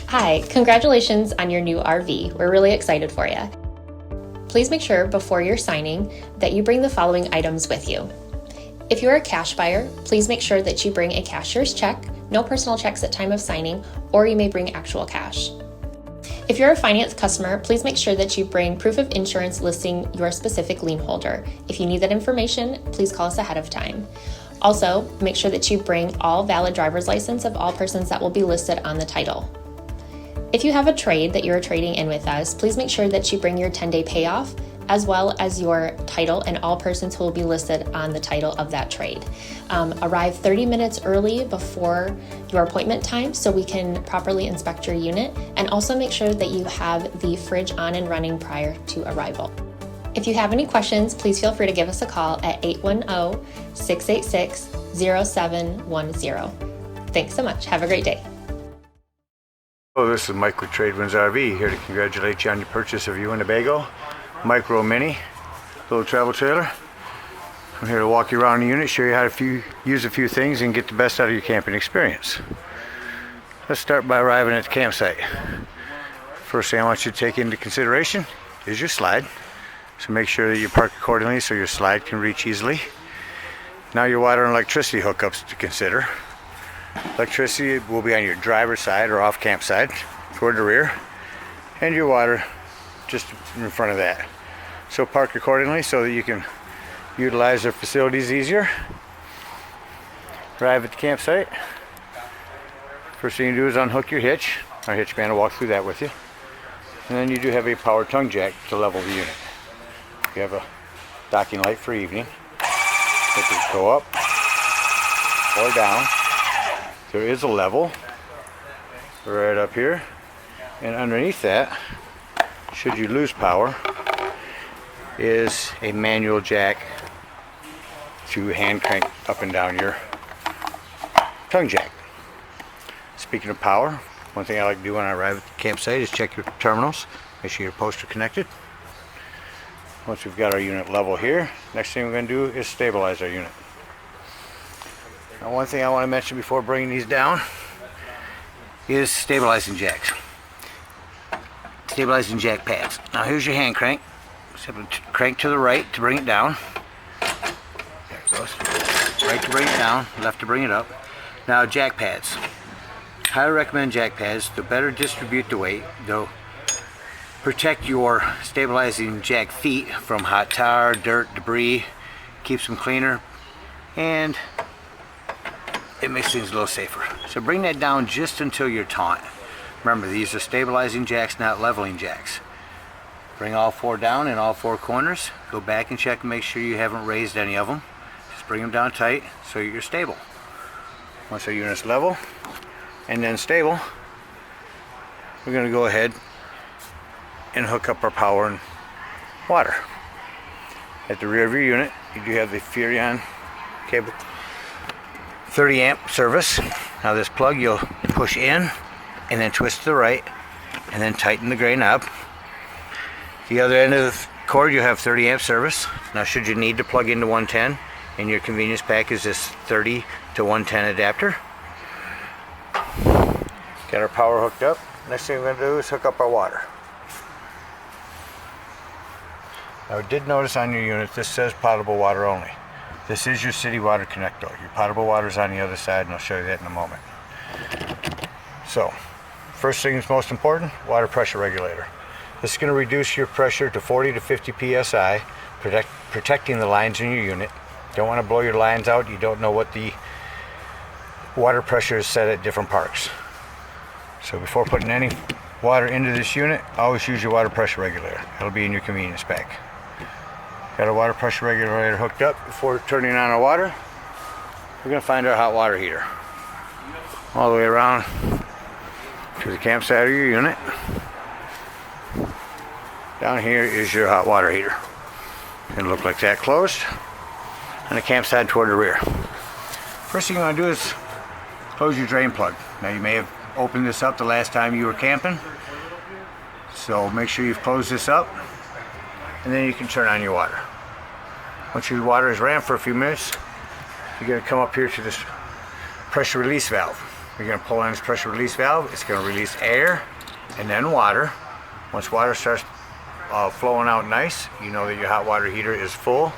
Hi, congratulations on your new RV. We're really excited for you. Please make sure before you're signing that you bring the following items with you. If you're a cash buyer, please make sure that you bring a cashier's check, no personal checks at time of signing, or you may bring actual cash. If you're a finance customer, please make sure that you bring proof of insurance listing your specific lien holder. If you need that information, please call us ahead of time. Also, make sure that you bring all valid driver's license of all persons that will be listed on the title. If you have a trade that you're trading in with us, please make sure that you bring your 10-day payoff as well as your title and all persons who will be listed on the title of that trade. Arrive 30 minutes early before your appointment time so we can properly inspect your unit, and also make sure that you have the fridge on and running prior to arrival. If you have any questions, please feel free to give us a call at 810-686-0710. Thanks so much. Have a great day. Hello, this is Mike with TradeWinds RV, here to congratulate you on your purchase of your Winnebego micro mini little travel trailer. I'm here to walk you around the unit, show you how to use a few things and get the best out of your camping experience. Let's start by arriving at the campsite. First thing I want you to take into consideration is your slide. So make sure that you park accordingly so your slide can reach easily. Now your water and electricity hookups to consider. Electricity will be on your driver's side or off camp side toward the rear, and your water just in front of that. So park accordingly so that you can utilize their facilities easier. Arrive at the campsite. First thing you do is unhook your hitch. Our hitch man will walk through that with you. And then you do have a power tongue jack to level the unit. You have a docking light for evening. It can go up or down. There is a level right up here, and underneath that, should you lose power, is a manual jack to hand crank up and down your tongue jack. Speaking of power, one thing I like to do when I arrive at the campsite is check your terminals, make sure your posts are connected. Once we've got our unit level here, next thing we're going to do is stabilize our unit. Now, one thing I want to mention before bringing these down is stabilizing jacks. Stabilizing jack pads. Now here's your hand crank. Simply crank to the right to bring it down. There it goes. Right to bring it down, left to bring it up. Now jack pads. Highly recommend jack pads. They'll better distribute the weight. They'll protect your stabilizing jack feet from hot tar, dirt, debris. Keeps them cleaner, and it makes things a little safer. So bring that down just until you're taut. Remember, these are stabilizing jacks, not leveling jacks. Bring all four down in all four corners. Go back and check and make sure you haven't raised any of them. Just bring them down tight so you're stable. Once our unit's level and then stable, we're going to go ahead and hook up our power and water. At the rear of your unit, you do have the Furion cable, 30 amp service. Now this plug you'll push in and then twist to the right and then tighten the gray knob. The other end of the cord you have 30 amp service. Now should you need to plug into 110, in your convenience pack is this 30 to 110 adapter. Got our power hooked up. Next thing we're going to do is hook up our water. Now I did notice on your unit this says potable water only. This is your city water connector. Your potable water is on the other side, and I'll show you that in a moment. So, first thing is most important, water pressure regulator. This is going to reduce your pressure to 40 to 50 psi, protecting the lines in your unit. Don't want to blow your lines out. You don't know what the water pressure is set at different parks. So before putting any water into this unit, always use your water pressure regulator. It'll be in your convenience pack. Got our water pressure regulator hooked up. Before turning on our water, we're going to find our hot water heater. All the way around to the campsite of your unit. Down here is your hot water heater. It'll look like that closed. And the campsite toward the rear. First thing you want to do is close your drain plug. Now you may have opened this up the last time you were camping. So make sure you've closed this up. And then you can turn on your water. Once your water is ran for a few minutes, you're going to come up here to this pressure release valve. You're going to pull on this pressure release valve. It's going to release air and then water. Once water starts flowing out nice, you know that your hot water heater is full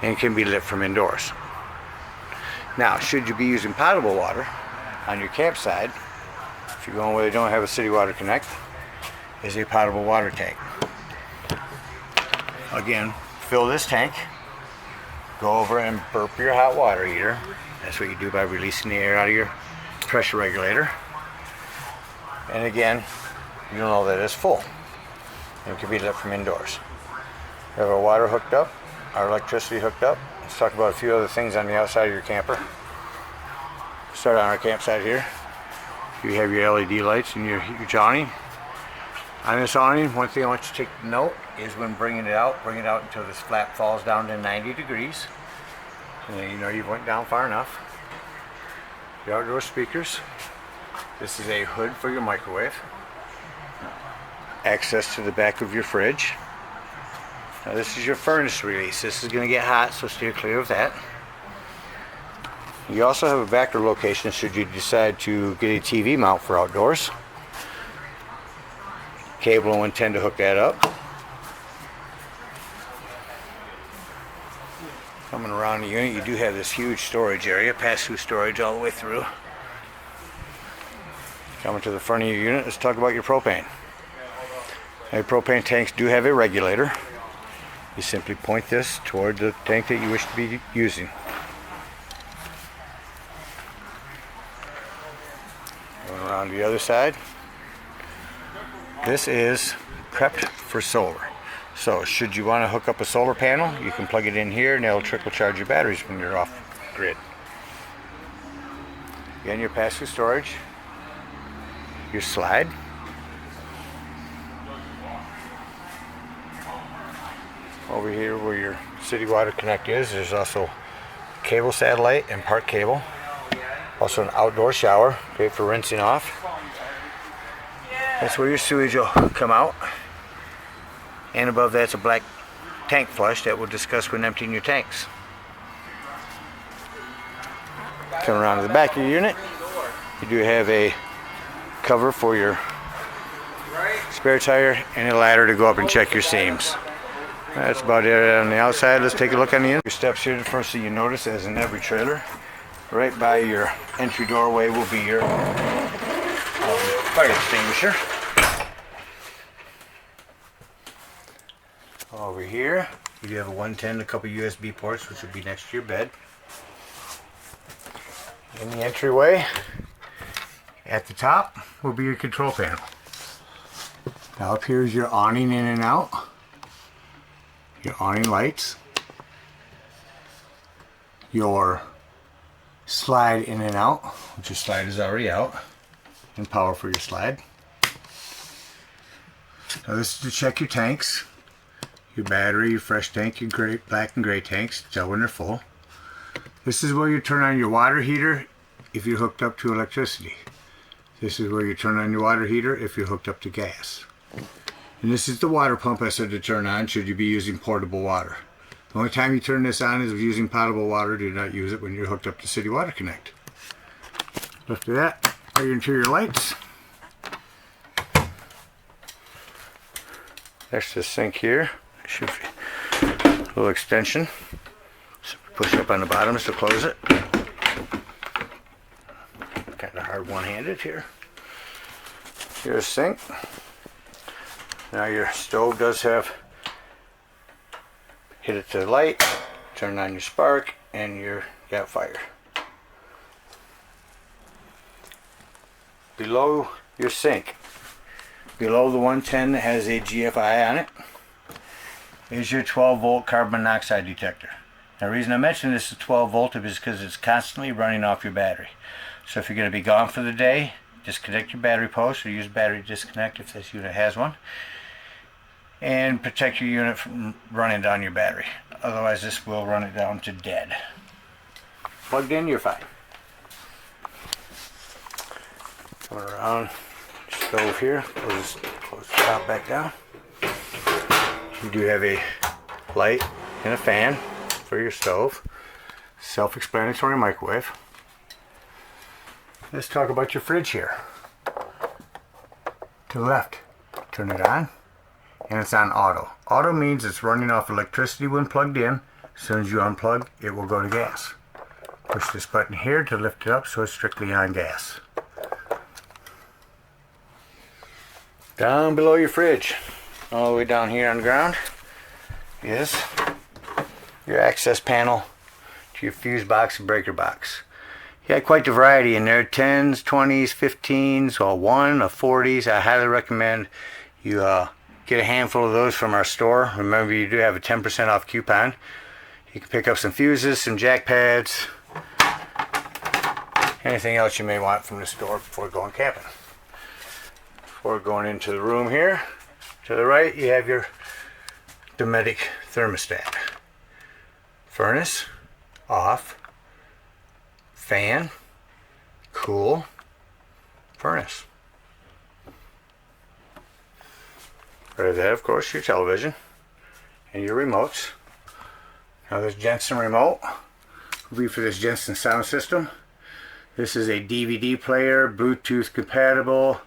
and can be lit from indoors. Now, should you be using potable water on your campsite, if you're going where they don't have a city water connect, is a potable water tank. Again, fill this tank, go over and burp your hot water heater. That's what you do by releasing the air out of your pressure regulator. And again, you'll know that it's full. It can be lit from indoors. We have our water hooked up, our electricity hooked up. Let's talk about a few other things on the outside of your camper. Start on our campsite here. You have your LED lights and your awning. On this awning, one thing I want you to take note is when bring it out until this flap falls down to 90 degrees. And then you know you've went down far enough. Your outdoor speakers. This is a hood for your microwave. Access to the back of your fridge. Now this is your furnace release. This is going to get hot, so steer clear of that. You also have a backer location should you decide to get a TV mount for outdoors. Cable and 110 to hook that up. Coming around the unit, you do have this huge storage area, pass-through storage all the way through. Coming to the front of your unit, let's talk about your propane. Now, your propane tanks do have a regulator. You simply point this toward the tank that you wish to be using. Going around to the other side. This is prepped for solar. So should you want to hook up a solar panel, you can plug it in here and it'll trickle charge your batteries when you're off grid. Again, your pass-through storage, your slide, over here where your city water connect is, there's also cable satellite and part cable. Also an outdoor shower, great for rinsing off. That's where your sewage will come out. And above that's a black tank flush that we'll discuss when emptying your tanks. Coming around to the back of your unit, you do have a cover for your spare tire and a ladder to go up and check your seams. That's about it on the outside. Let's take a look on the inside. Your steps here, the first thing you notice, as in every trailer, right by your entry doorway will be your fire extinguisher. Over here, you do have a 110, a couple USB ports, which will be next to your bed. In the entryway, at the top, will be your control panel. Now up here is your awning in and out, your awning lights, your slide in and out, which your slide is already out, and power for your slide. Now this is to check your tanks. Your battery, your fresh tank, your gray, black and gray tanks, tell when they're full. This is where you turn on your water heater if you're hooked up to electricity. This is where you turn on your water heater if you're hooked up to gas. And this is the water pump I said to turn on should you be using portable water. The only time you turn this on is if using potable water. Do not use it when you're hooked up to City Water Connect. After that are your interior lights. There's the sink here. Should be a little extension. So push up on the bottoms to close it. Kind of hard one-handed here. Here's a sink. Now your stove does have, hit it to the light, turn on your spark, and you got fire. Below your sink, below the 110 that has a GFI on it, is your 12 volt carbon monoxide detector. Now the reason I mention this is 12 volt is because it's constantly running off your battery. So if you're going to be gone for the day, disconnect your battery post or use battery disconnect if this unit has one, and protect your unit from running down your battery. Otherwise this will run it down to dead. Plugged in, you're fine. Coming around stove here, close the top back down. You do have a light and a fan for your stove. Self-explanatory microwave. let's talk about your fridge here. To the left, turn it on, and it's on auto. Auto means it's running off electricity when plugged in. As soon as you unplug, it will go to gas. Push this button here to lift it up so it's strictly on gas. Down below your fridge, all the way down here on the ground, is your access panel to your fuse box and breaker box. You got quite the variety in there, 10s, 20s, 15s, or 1 or 40s. I highly recommend you get a handful of those from our store. Remember, you do have a 10% off coupon. You can pick up some fuses, some jack pads, anything else you may want from the store before going camping. Before going into the room here, to the right you have your Dometic thermostat. Furnace, off, fan, cool, furnace. Right there, of course, your television and your remotes. Now this Jensen remote will be for this Jensen sound system. This is a DVD player, Bluetooth compatible.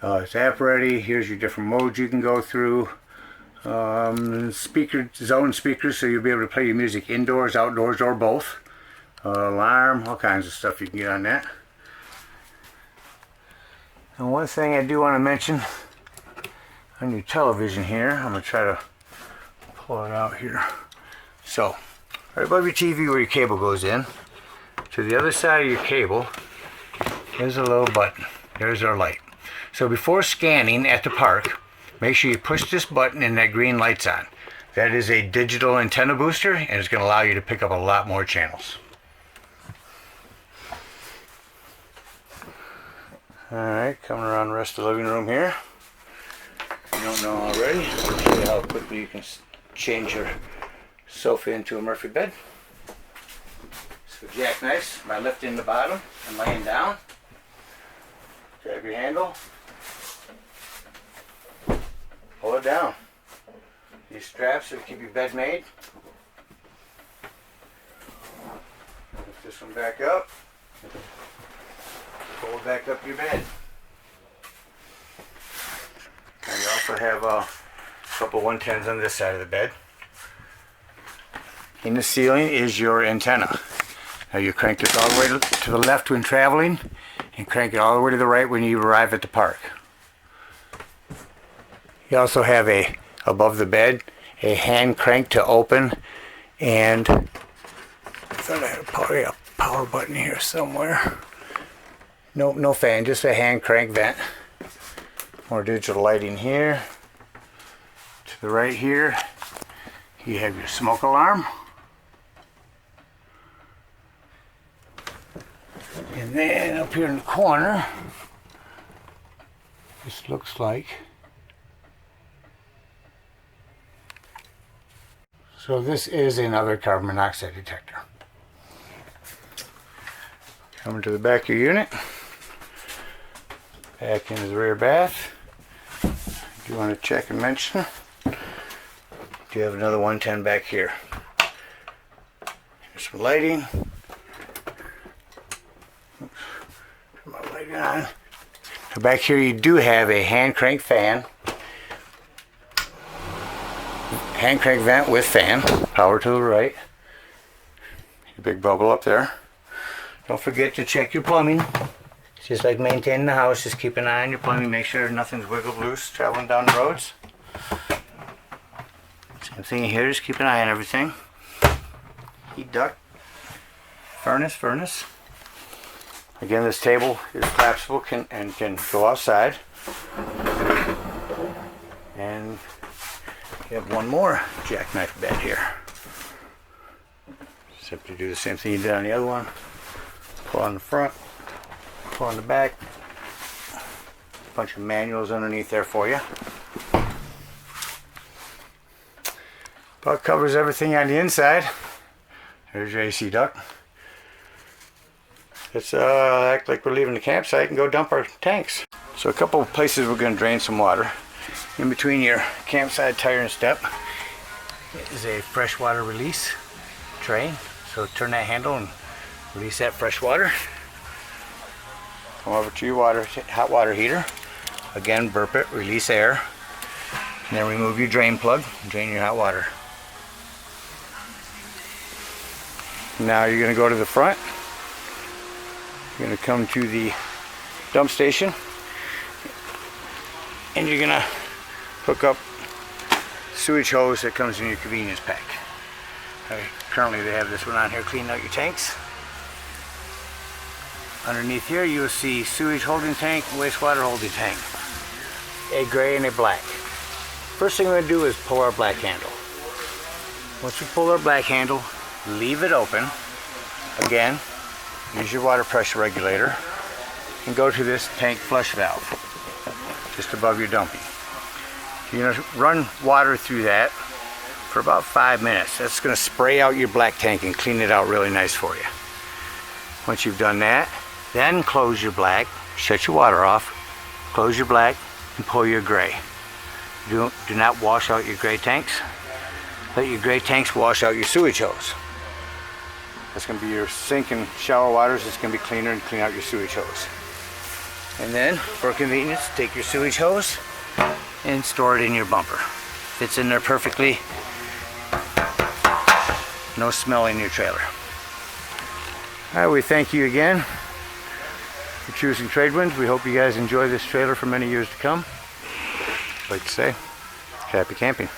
It's app ready. Here's your different modes you can go through. Zone speakers, so you'll be able to play your music indoors, outdoors, or both. Alarm, all kinds of stuff you can get on that. And one thing I do want to mention on your television here, I'm going to try to pull it out here. So, right above your TV where your cable goes in, to the other side of your cable, there's a little button. There's our light. So before scanning at the park, make sure you push this button and that green light's on. That is a digital antenna booster, and it's going to allow you to pick up a lot more channels. Alright, coming around the rest of the living room here. If you don't know already, I'll show you how quickly you can change your sofa into a Murphy bed. So jackknife by lifting the bottom and laying down. Grab your handle. Pull it down. These straps will keep your bed made. Lift this one back up. Pull back up your bed. And you also have a couple 110s on this side of the bed. In the ceiling is your antenna. Now you crank this all the way to the left when traveling, and crank it all the way to the right when you arrive at the park. You also have above the bed, a hand crank to open, and I thought I had a power button here somewhere. No fan, just a hand crank vent. More digital lighting here. To the right here, you have your smoke alarm. And then up here in the corner, this looks like. So this is another carbon monoxide detector. Coming to the back of your unit. Back into the rear bath. Do you want to check and mention? Do you have another 110 back here? Here's some lighting. Oops. Turn my light on. So back here you do have a hand crank fan. Hand crank vent with fan. Power to the right. Big bubble up there. Don't forget to check your plumbing. Just like maintaining the house, just keep an eye on your plumbing, make sure nothing's wiggled loose traveling down the roads. Same thing here, just keep an eye on everything. Heat duct, furnace. Again, this table is collapsible and can go outside. And you have one more jackknife bed here. Simply do the same thing you did on the other one. Pull on the front. Pull on the back. A bunch of manuals underneath there for you. But covers everything on the inside. There's your AC duct. Let's act like we're leaving the campsite and go dump our tanks. So a couple of places we're going to drain some water. In between your campsite tire and step is a freshwater release tray. So turn that handle and release that fresh water. Come over to your hot water heater. Again, burp it, release air. And then remove your drain plug and drain your hot water. Now you're going to go to the front. You're going to come to the dump station. And you're going to hook up sewage hose that comes in your convenience pack. Currently they have this one on here, cleaning out your tanks. Underneath here you'll see sewage holding tank, wastewater holding tank. A gray and a black. First thing we're going to do is pull our black handle. Once we pull our black handle, leave it open. Again, use your water pressure regulator and go to this tank flush valve just above your dumping. You're going to run water through that for about 5 minutes. That's going to spray out your black tank and clean it out really nice for you. Once you've done that, then close your black, shut your water off, close your black, and pull your gray. Do not wash out your gray tanks. Let your gray tanks wash out your sewage hose. That's going to be your sink and shower waters. It's going to be cleaner and clean out your sewage hose. And then, for convenience, take your sewage hose and store it in your bumper. Fits in there perfectly. No smell in your trailer. Alright, we thank you again for choosing TradeWinds. We hope you guys enjoy this trailer for many years to come. I'd like to say, happy camping.